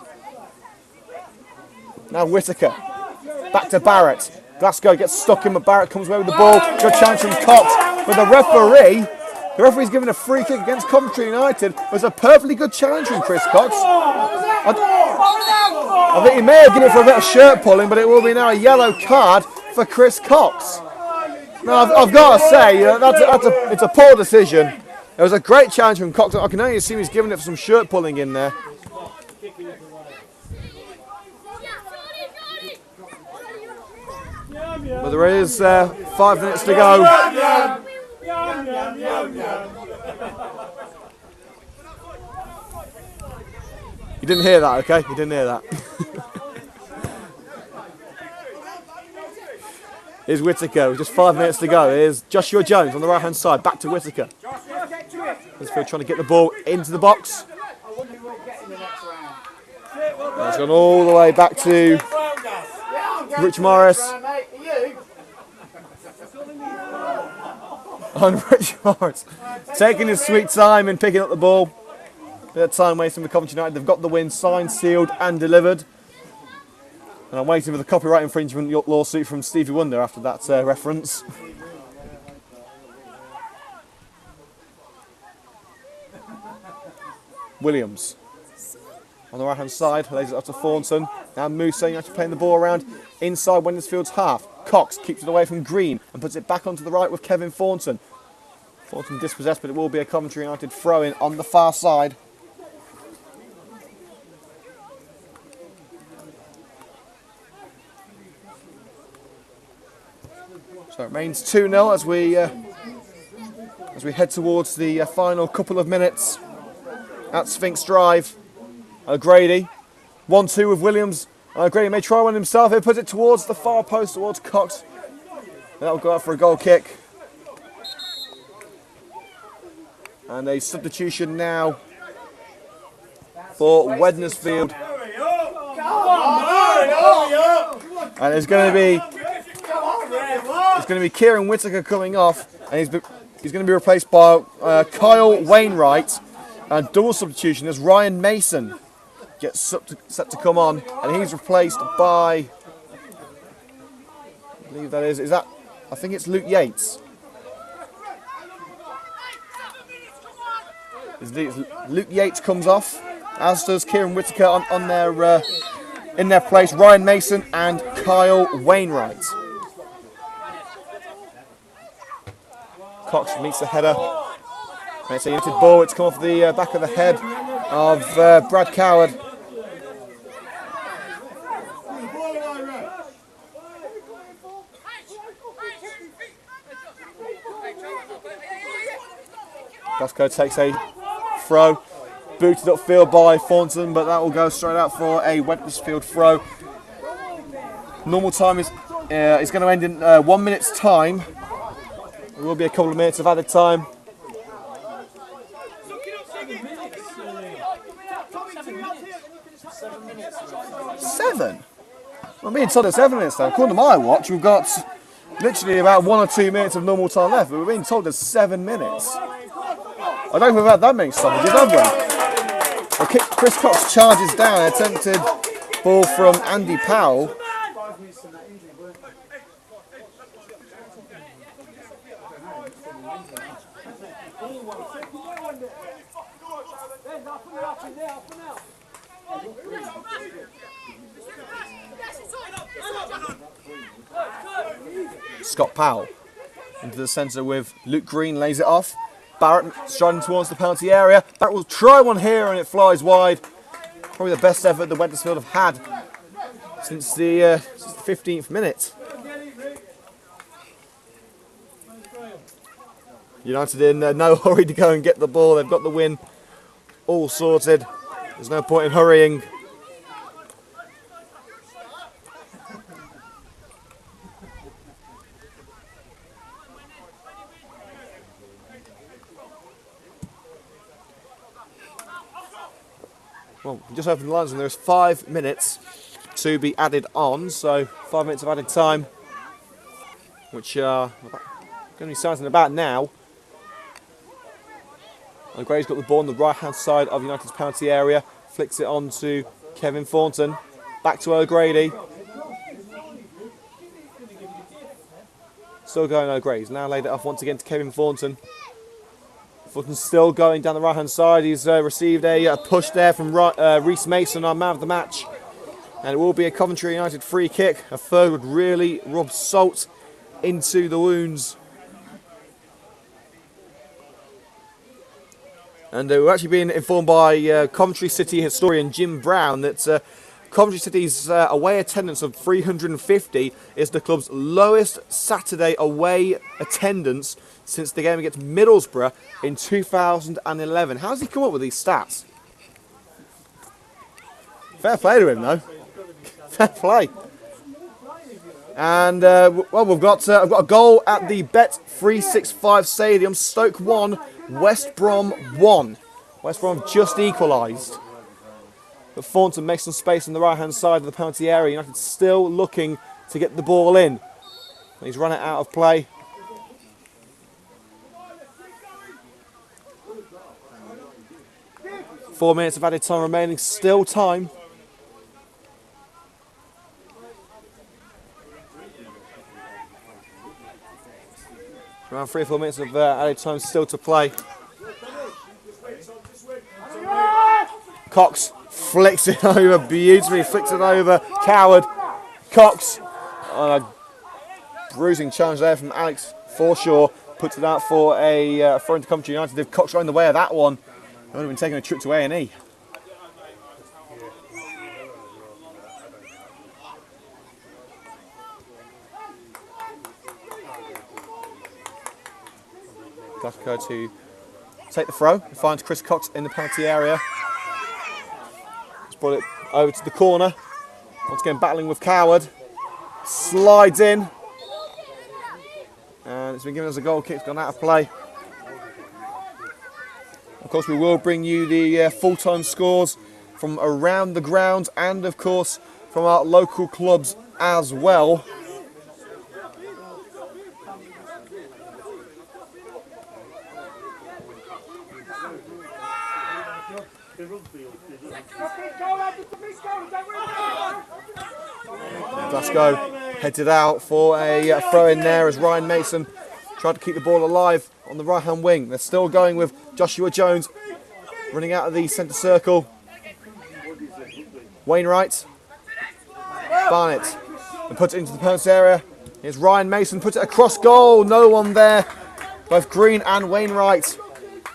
Now Whittaker. Back to Barrett. Glasgow gets stuck in, but Barrett comes away with the ball. Good chance from Cox. But the referee's given a free kick against Coventry United. It was a perfectly good challenge from Chris Cox. I think he may have given it for a bit of shirt pulling, but it will be now a yellow card for Chris Cox. Now I've got to say, it's a poor decision. It was a great challenge from Cox. I can only assume he's given it for some shirt pulling in there. But there is 5 minutes to go. You didn't hear that, okay? You didn't hear that. Here's Whittaker, just 5 minutes to go. Here's Joshua Jones on the right hand side, back to Whittaker. Wednesfield trying to get the ball into the box. It's gone all the way back to Rich Morris. On Rich Morris. Taking his sweet time and picking up the ball. Bit of time wasting for Coventry United. They've got the win signed, sealed and delivered. And I'm waiting for the copyright infringement lawsuit from Stevie Wonder after that reference. Williams on the right hand side, lays it up to Thornton. Now Musa actually playing the ball around inside Wednesfield's half. Cox keeps it away from Green and puts it back onto the right with Kevin Thornton. Thornton dispossessed, but it will be a Coventry United throw-in on the far side. So it remains 2-0 as we head towards the final couple of minutes at Sphinx Drive. O'Grady, 1-2 with Williams. O'Grady may try one himself. He puts it towards the far post, towards Cox. That'll go out for a goal kick. And a substitution now for Wednesfield. And it's going to be Kieran Whittaker coming off, and he's going to be replaced by Kyle Wainwright. And double substitution as Ryan Mason gets set to come on, and he's replaced by, I believe that is that, I think it's Luke Yates. Luke Yates comes off, as does Kieran Whittaker on their in their place, Ryan Mason and Kyle Wainwright. Cox meets the header. And it's a united ball. It's come off the back of the head of Brad Coward. Glasgow takes a throw. Booted upfield by Thornton, but that will go straight out for a Wednesfield throw. Normal time is going to end in 1 minute's time. There will be a couple of minutes of added time. 7? I'm being told it's 7 minutes now. According to my watch, we've got literally about 1 or 2 minutes of normal time left, but we're being told there's 7 minutes. I don't think we've had that many stoppages, have we? Well, Chris Cox charges down, attempted ball from Andy Powell. Scott Powell into the centre with Luke Green, lays it off. Barrett striding towards the penalty area. Barrett will try one here and it flies wide. Probably the best effort the Wednesfield have had since the 15th minute. United in no hurry to go and get the ball. They've got the win all sorted. There's no point in hurrying. Well, we just opened the lines and there's 5 minutes to be added on, so 5 minutes of added time, which are going to be starting about now. O'Grady's got the ball on the right hand side of United's penalty area, flicks it on to Kevin Thornton, back to O'Grady. Still going O'Grady, he's now laid it off once again to Kevin Thornton. Thornton's still going down the right hand side. He's received a push there from Reece Mason, our man of the match. And it will be a Coventry United free kick. A third would really rub salt into the wounds. And we're actually being informed by Coventry City historian Jim Brown that Coventry City's away attendance of 350 is the club's lowest Saturday away attendance since the game against Middlesbrough in 2011. How's he come up with these stats? Fair play to him, though. Fair play. And well, we've got a goal at the Bet365 Stadium. Stoke 1, West Brom 1. West Brom just equalised. But Thornton makes some space on the right-hand side of the penalty area. United still looking to get the ball in. He's run it out of play. Four minutes of added time remaining, still time. Around 3 or 4 minutes of added time still to play. Cox flicks it over beautifully, flicks it over. Coward. Cox on a bruising challenge there from Alex Forshaw. Puts it out for a throw into Coventry United. If Cox got in the way of that one, they would have been taking a trip to A&E. Glasgow to take the throw. He finds Chris Cox in the penalty area. He's brought it over to the corner. Once again battling with Coward. Slides in. And it's been given as a goal kick. It's gone out of play. Of course, we will bring you the full-time scores from around the ground and, of course, from our local clubs as well. Glasgow headed out for a throw in there as Ryan Mason tried to keep the ball alive on the right hand wing. They're still going with Joshua Jones running out of the centre circle. Wainwright, Barnett, and puts it into the penalty area. Here's Ryan Mason, puts it across goal, no one there. Both Green and Wainwright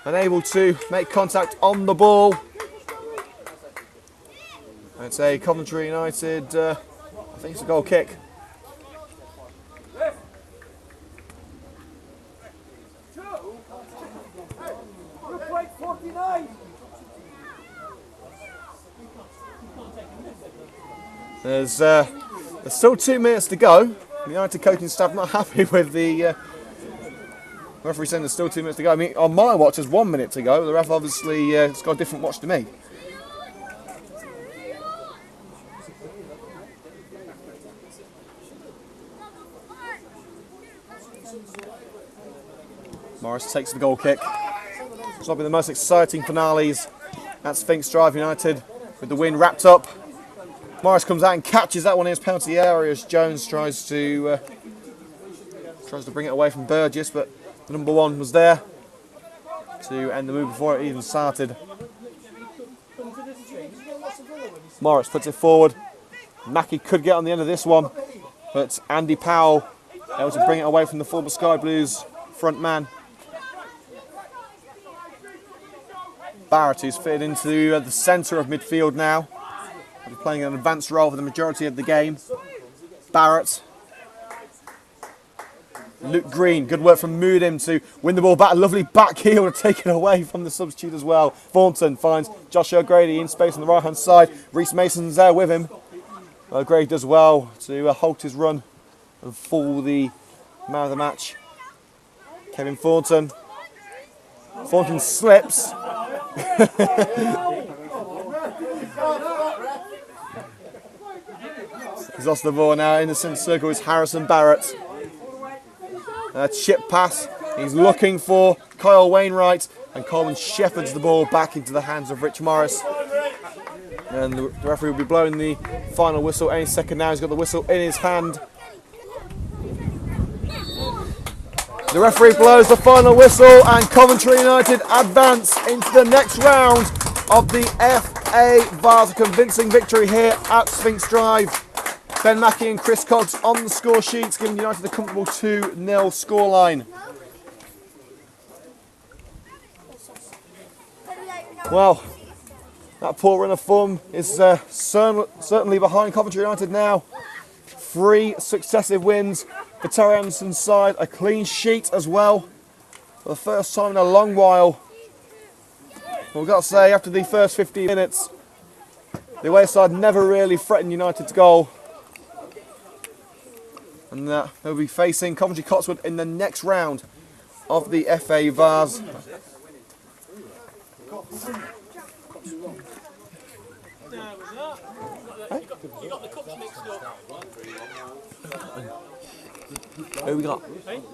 unable to make contact on the ball. It's a Coventry United, I think it's a goal kick. There's still 2 minutes to go. The United coaching staff not happy with the referee saying there's still 2 minutes to go. I mean, on my watch, there's 1 minute to go. The ref obviously has got a different watch to me. Morris takes the goal kick. It's not been the most exciting finales at Sphinx Drive United with the win wrapped up. Morris comes out and catches that one in his penalty area as Jones tries to bring it away from Burgess, but the number one was there to end the move before it even started. Morris puts it forward. Mackie could get on the end of this one, but Andy Powell able to bring it away from the former Sky Blues front man. Barrett, who's fitted into the centre of midfield now, playing an advanced role for the majority of the game. Barrett. Luke Green, good work from Moodim to win the ball back. A lovely back heel to take it away from the substitute as well. Thornton finds Josh O'Grady in space on the right hand side. Reece Mason's there with him. O'Grady does well to halt his run and fool the man of the match. Kevin Thornton. Thornton slips. He's lost the ball now. In the centre circle is Harrison Barrett. Chip pass. He's looking for Kyle Wainwright, and Coleman shepherds the ball back into the hands of Rich Morris. And the referee will be blowing the final whistle any second now. He's got the whistle in his hand. The referee blows the final whistle, and Coventry United advance into the next round of the FA Vase. A convincing victory here at Sphinx Drive. Ben Mackey and Chris Cox on the score sheets, giving United a comfortable 2-0 scoreline. Well, that poor run of form is certainly behind Coventry United now. 3 successive wins for Terry Anderson's side, a clean sheet as well for the first time in a long while. We've got to say, after the first 15 minutes, the away side never really threatened United's goal. And they'll be facing Coventry Cotswold in the next round of the FA Vase. Who we got?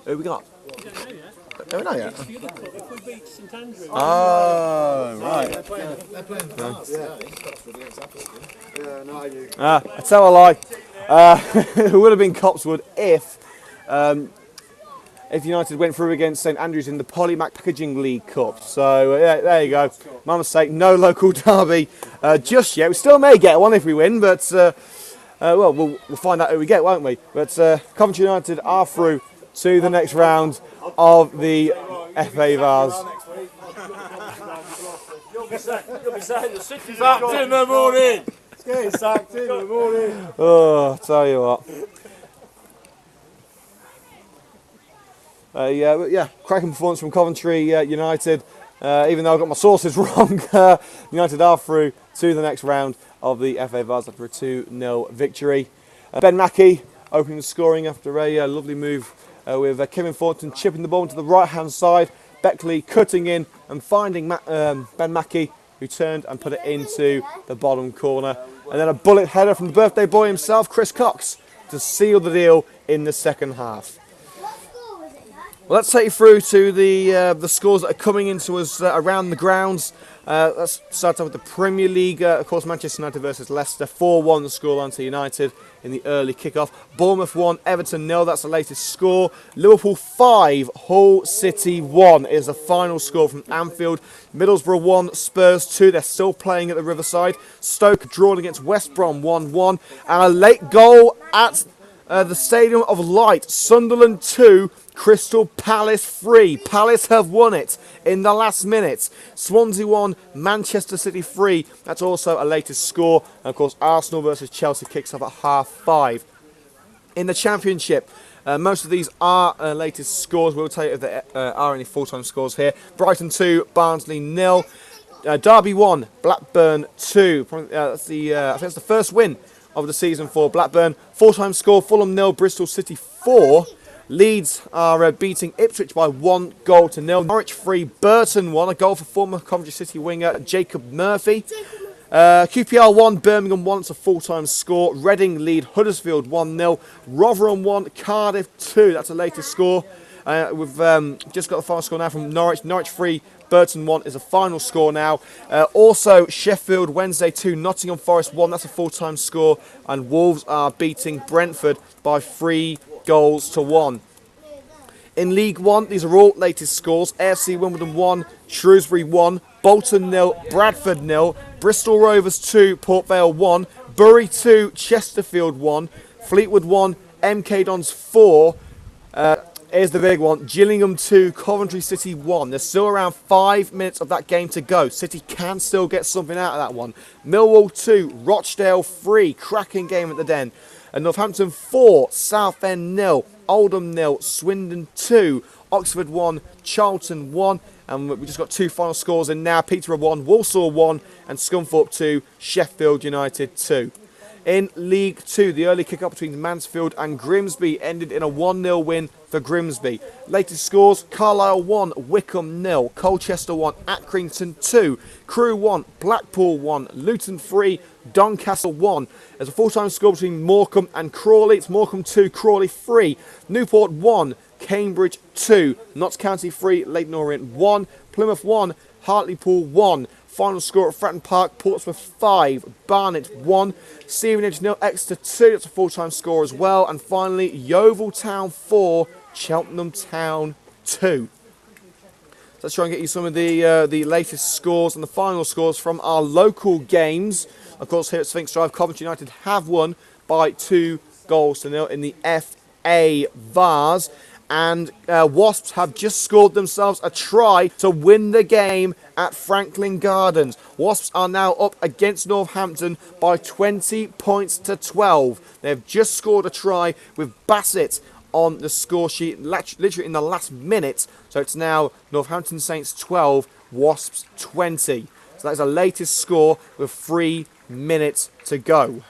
Who we got? Don't know yet. Oh, right. I tell a lie. It would have been Copswood if United went through against St Andrews in the Polymac Packaging League Cup. So yeah, there you go. My mistake. No local derby just yet. We still may get one if we win, but well, we'll find out who we get, won't we? But Coventry United are through to the next round of the FA Vase. You'll be saying the City's sacked in the morning. It's getting sacked in the morning. Oh, I'll tell you what. Yeah, cracking performance from Coventry United. Even though I got my sources wrong, United are through to the next round of the FA Vase after a 2-0 victory. Ben Mackey opening the scoring after a lovely move with Kevin Thornton chipping the ball into the right-hand side. Beckley cutting in and finding Ben Mackey, who turned and put it into the bottom corner. And then a bullet header from the birthday boy himself, Chris Cox, to seal the deal in the second half. Well, let's take you through to the scores that are coming into us around the grounds. Let's start off with the Premier League. Of course, Manchester United versus Leicester. 4-1 the scoreline to United in the early kickoff. Bournemouth 1, Everton 0. That's the latest score. Liverpool 5, Hull City 1 is the final score from Anfield. Middlesbrough 1, Spurs 2. They're still playing at the Riverside. Stoke drawn against West Brom 1-1. And a late goal at the Stadium of Light. Sunderland 2, Crystal Palace 3. Palace have won it in the last minute. Swansea 1, Manchester City 3. That's also a latest score. And of course, Arsenal versus Chelsea kicks off at 5:30. In the Championship, most of these are latest scores. We'll tell you if there are any full-time scores here. Brighton 2, Barnsley 0. Derby 1, Blackburn 2. I think that's the first win of the season for Blackburn. Full-time score, Fulham 0, Bristol City 4. Leeds are beating Ipswich by 1-0. Norwich 3, Burton 1. A goal for former Coventry City winger Jacob Murphy. QPR 1, Birmingham 1. It's a full-time score. Reading lead Huddersfield 1-0. Rotherham 1, Cardiff 2. That's the latest score. We've just got the final score now from Norwich. Norwich 3, Burton 1 is the final score now. Also, Sheffield Wednesday 2, Nottingham Forest 1. That's a full-time score. And Wolves are beating Brentford by 3 goals to 1. In League 1, these are all latest scores. AFC Wimbledon 1, Shrewsbury 1, Bolton 0, Bradford 0, Bristol Rovers 2, Port Vale 1, Bury 2, Chesterfield 1, Fleetwood 1, MK Dons 4. Here's the big one. Gillingham 2, Coventry City 1. There's still around 5 minutes of that game to go. City can still get something out of that one. Millwall 2, Rochdale 3. Cracking game at the Den. And Northampton 4, Southend 0, Oldham 0, Swindon 2, Oxford 1, Charlton 1. And we just got 2 final scores in now. Peterborough 1, Walsall 1, and Scunthorpe 2, Sheffield United 2. In League 2, the early kick-up between Mansfield and Grimsby ended in a 1-0 win for Grimsby. Latest scores, Carlisle 1, Wickham 0, Colchester 1, Accrington 2, Crewe 1, Blackpool 1, Luton 3, Doncaster 1. There's a full-time score between Morecambe and Crawley. It's Morecambe 2, Crawley 3, Newport 1, Cambridge 2, Notts County 3, Leyton Orient 1, Plymouth 1, Hartlepool 1. Final score at Fratton Park, Portsmouth 5, Barnet 1, Stevenage 0, Exeter 2, that's a full-time score as well. And finally, Yeovil Town 4, Cheltenham Town 2. So let's try and get you some of the latest scores and the final scores from our local games. Of course, here at Sphinx Drive, Coventry United have won by 2 goals to 0 in the FA Vase. And Wasps have just scored themselves a try to win the game at Franklin Gardens. Wasps are now up against Northampton by 20 points to 12. They've just scored a try with Bassett on the score sheet, literally in the last minute. So it's now Northampton Saints 12, Wasps 20. So that's the latest score with 3 minutes to go.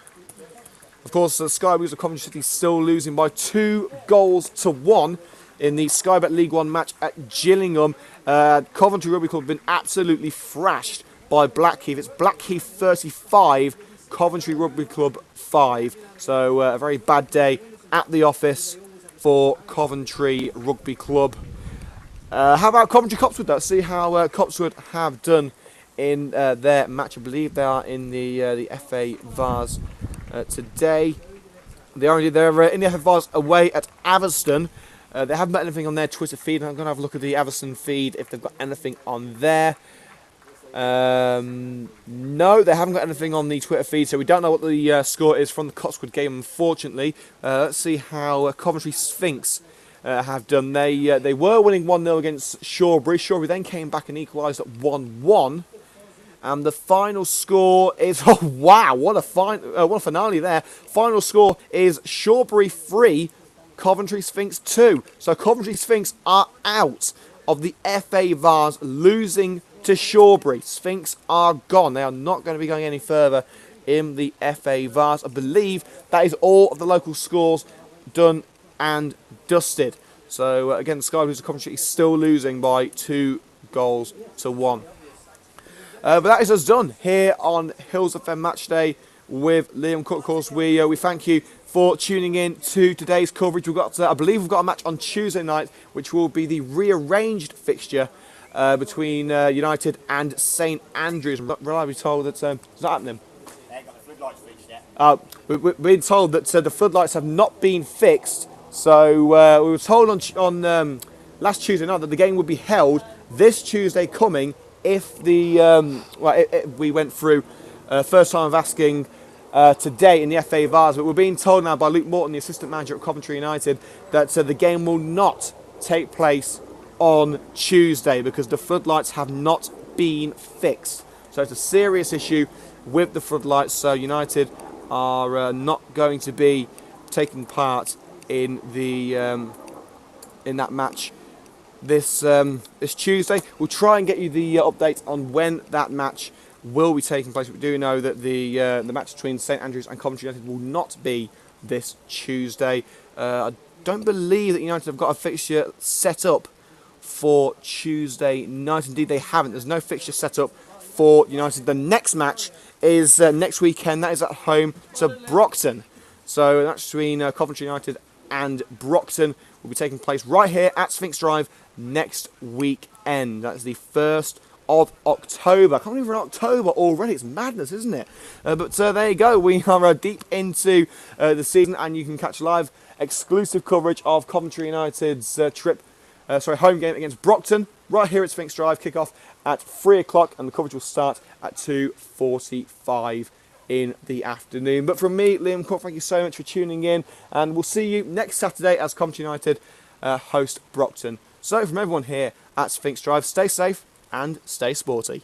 Of course, the Sky Blues of Coventry City still losing by 2 goals to 1 in the Sky Bet League 1 match at Gillingham. Coventry Rugby Club have been absolutely thrashed by Blackheath. It's Blackheath 35, Coventry Rugby Club 5. So a very bad day at the office for Coventry Rugby Club. How about Coventry Copswood? Let's see how Copswood have done in their match. I believe they are in the FA Vase today. They're in the FA Vase away at Atherstone. They haven't got anything on their Twitter feed. I'm going to have a look at the Atherstone feed if they've got anything on there. No, they haven't got anything on the Twitter feed, so we don't know what the score is from the Cotswold game, unfortunately. Let's see how Coventry Sphinx have done. They were winning 1-0 against Shawbury. Shawbury then came back and equalised at 1-1. And the final score is... Oh, wow, what a finale there. Final score is Shawbury 3, Coventry Sphinx 2. So Coventry Sphinx are out of the FA Vase, losing to Shawbury. Sphinx are gone. They are not going to be going any further in the FA Vase. I believe that is all of the local scores done and dusted. So again, the Sky Blues of Coventry is still losing by 2 goals to 1. But that is us done here on Hills FM Match Day with Liam Cook. Of course, we thank you for tuning in to today's coverage. We've got, I believe, we've got a match on Tuesday night, which will be the rearranged fixture between United and St Andrews. I'm reliably told that it's not happening. They ain't got the floodlights fixed yet. We've been told that the floodlights have not been fixed. So we were told on last Tuesday night that the game would be held this Tuesday coming if we went through first time of asking today in the FA Vase. But we're being told now by Luke Morton, the assistant manager at Coventry United, that the game will not take place on Tuesday because the floodlights have not been fixed. So it's a serious issue with the floodlights. So United are not going to be taking part in the in that match this Tuesday. We'll try and get you the update on when that match will be taking place. We do know that the match between St Andrews and Coventry United will not be this Tuesday. I don't believe that United have got a fixture set up for Tuesday night. Indeed, they haven't. There's no fixture set up for United. The next match is next weekend. That is at home to Brockton. So that's between Coventry United and Brockton will be taking place right here at Sphinx Drive next weekend. That's the 1st of October. I can't believe we're in October already. It's madness, isn't it? But there you go. We are deep into the season, and you can catch live exclusive coverage of Coventry United's home game against Brockton right here at Sphinx Drive. Kick-off at 3 o'clock, and the coverage will start at 2:45 in the afternoon. But from me, Liam Cook, thank you so much for tuning in, and we'll see you next Saturday as Coventry United host Brockton. So from everyone here at Sphinx Drive, stay safe and stay sporty.